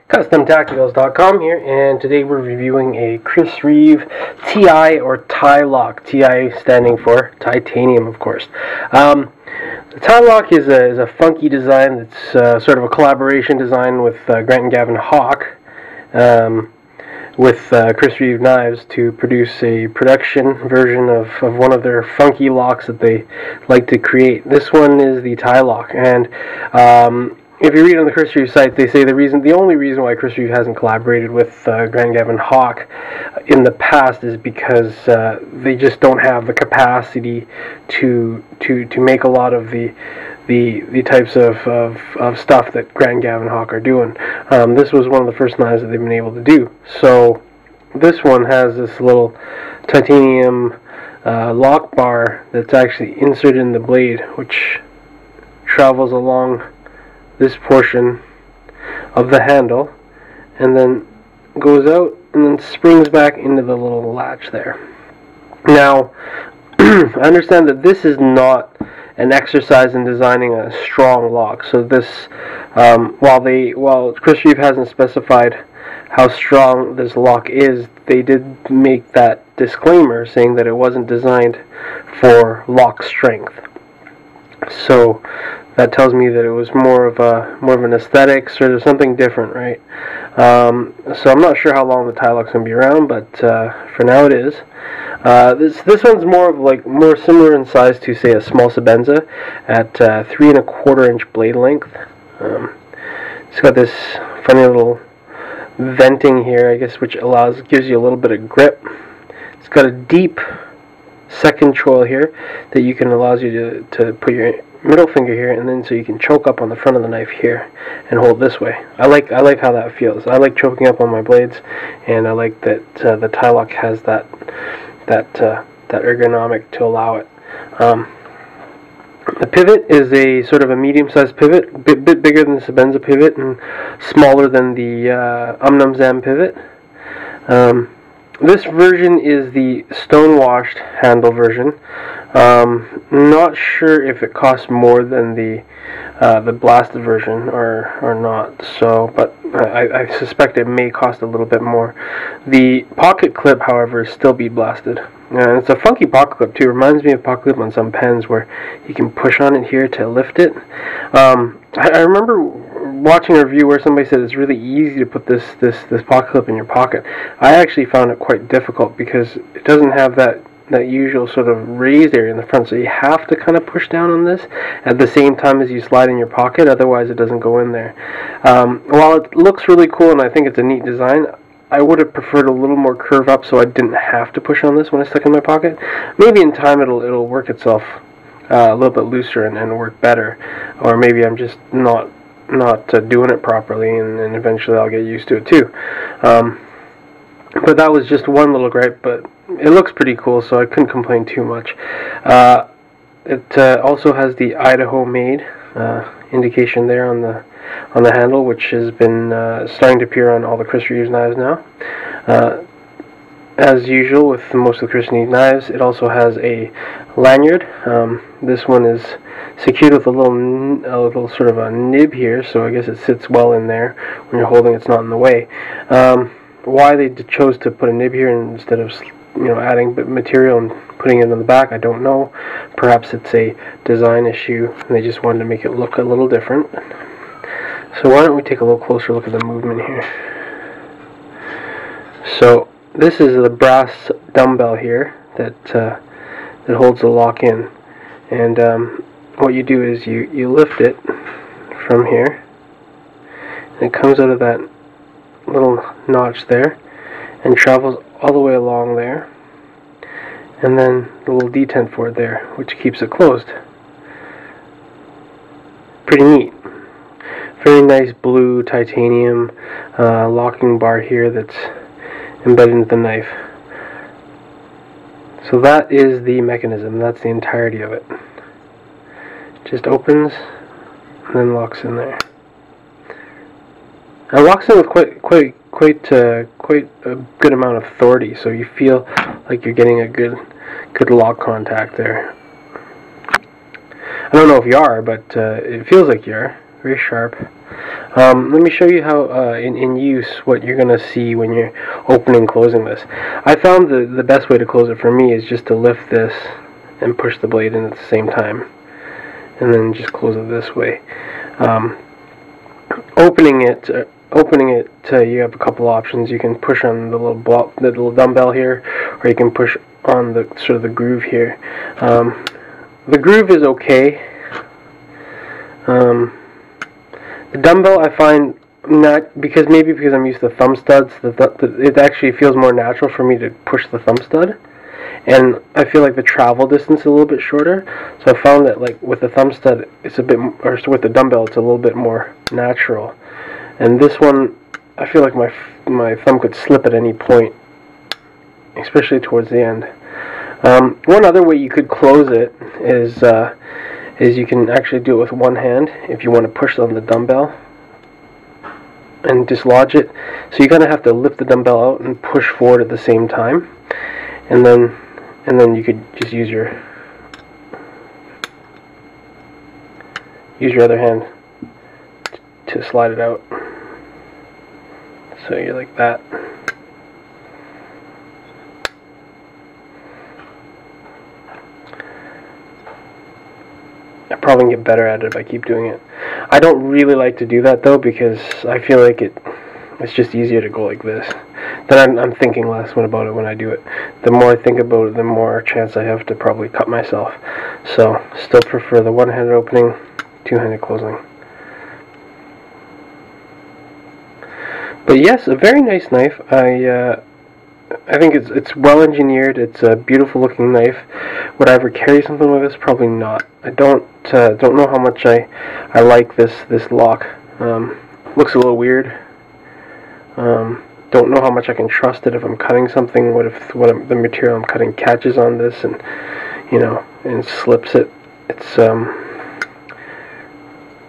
CustomTacticals.com here, and today we're reviewing a Chris Reeve Ti or Ti-Lock. Ti standing for titanium, of course. The Ti-Lock is a funky design. It's sort of a collaboration design with Grant and Gavin Hawk, with Chris Reeve Knives to produce a production version of one of their funky locks that they like to create. This one is the Ti-Lock, and if you read on the Chris Reeve site, they say the only reason why Chris Reeve hasn't collaborated with Grant and Gavin Hawk in the past is because they just don't have the capacity to make a lot of the types of stuff that Grant and Gavin Hawk are doing. This was one of the first knives that they've been able to do. So this one has this little titanium lock bar that's actually inserted in the blade, which travels along this portion of the handle and then goes out and then springs back into the little latch there. Now, I understand that this is not an exercise in designing a strong lock. So this, while Chris Reeve hasn't specified how strong this lock is, they did make that disclaimer saying that it wasn't designed for lock strength. So that tells me that it was more of an aesthetic, sort of something different, right? So I'm not sure how long the Ti-Lock's gonna be around, but for now it is. This one's more similar in size to, say, a small Sebenza at 3 1/4 inch blade length. It's got this funny little venting here, I guess, which gives you a little bit of grip. It's got a deep second choil here that allows you to put your middle finger here, and then so you can choke up on the front of the knife here and hold this way. I like how that feels. I like choking up on my blades, and I like that the Ti-Lock has that ergonomic to allow it. The pivot is a sort of a medium-sized pivot, bit bigger than the Sebenza pivot and smaller than the Zam pivot. This version is the stone-washed handle version. Not sure if it costs more than the blasted version or not. So, but I suspect it may cost a little bit more. The pocket clip, however, is still bead blasted. And it's a funky pocket clip too. Reminds me of pocket clip on some pens where you can push on it here to lift it. I remember watching a review where somebody said it's really easy to put this pocket clip in your pocket. I actually found it quite difficult because it doesn't have that usual sort of raised area in the front, so you have to kind of push down on this at the same time as you slide in your pocket, otherwise it doesn't go in there. While it looks really cool and I think it's a neat design, I would have preferred a little more curve up so I didn't have to push on this when I stuck in my pocket. Maybe in time it'll work itself a little bit looser and work better, or maybe I'm just not doing it properly, and eventually I'll get used to it too. But that was just one little gripe, but it looks pretty cool, so I couldn't complain too much. It also has the Idaho made indication there on the handle, which has been starting to appear on all the Chris Reeve knives now. As usual with most of the Chris Reeve knives, it also has a lanyard. This one is secured with a little sort of a nib here, so I guess it sits well in there when you're holding. It's not in the way. Why they chose to put a nib here instead of adding material and putting it on the back, I don't know. Perhaps it's a design issue and they just wanted to make it look a little different. So why don't we take a little closer look at the movement here. So this is the brass dumbbell here that holds the lock in, and what you do is you lift it from here, and it comes out of that little notch there and travels all the way along there, and then the little detent for it there, which keeps it closed. Pretty neat. Very nice blue titanium locking bar here that's embedded into the knife. So that is the mechanism. That's the entirety of it. Just opens and then locks in there. It locks in with quite a good amount of authority, so you feel like you're getting a good lock contact there. I don't know if you are, but it feels like you are. Very sharp. Let me show you how in use what you're gonna see when you're opening and closing this. I found the best way to close it for me is just to lift this and push the blade in at the same time, and then just close it this way. Opening it, you have a couple options. You can push on the little dumbbell here, or you can push on the sort of the groove here. The groove is okay. The dumbbell, I find, because I'm used to thumb studs, it actually feels more natural for me to push the thumb stud, and I feel like the travel distance is a little bit shorter. So I found that, like, with the thumb stud, it's a bit, or with the dumbbell, it's a little bit more natural. And this one, I feel like my thumb could slip at any point, especially towards the end. One other way you could close it is you can actually do it with one hand if you want to push on the dumbbell and dislodge it. So you kind of have to lift the dumbbell out and push forward at the same time, and then you could just use your other hand to slide it out. So you're like that. I probably can get better at it if I keep doing it. I don't really like to do that though, because I feel like it's just easier to go like this. Then I'm thinking less about it when I do it. The more I think about it, the more chance I have to probably cut myself. So still prefer the one-handed opening, two-handed closing. But yes, a very nice knife. I think it's well engineered. It's a beautiful looking knife. Would I ever carry something like this? Probably not. I don't know how much I like this lock. Looks a little weird. Don't know how much I can trust it if I'm cutting something. What if the material I'm cutting catches on this and and slips it? It's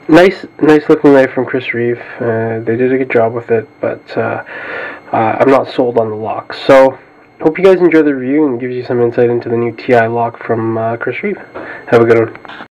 nice looking knife from Chris Reeve. They did a good job with it, but I'm not sold on the lock. So hope you guys enjoy the review and gives you some insight into the new Ti-Lock from Chris Reeve. Have a good one.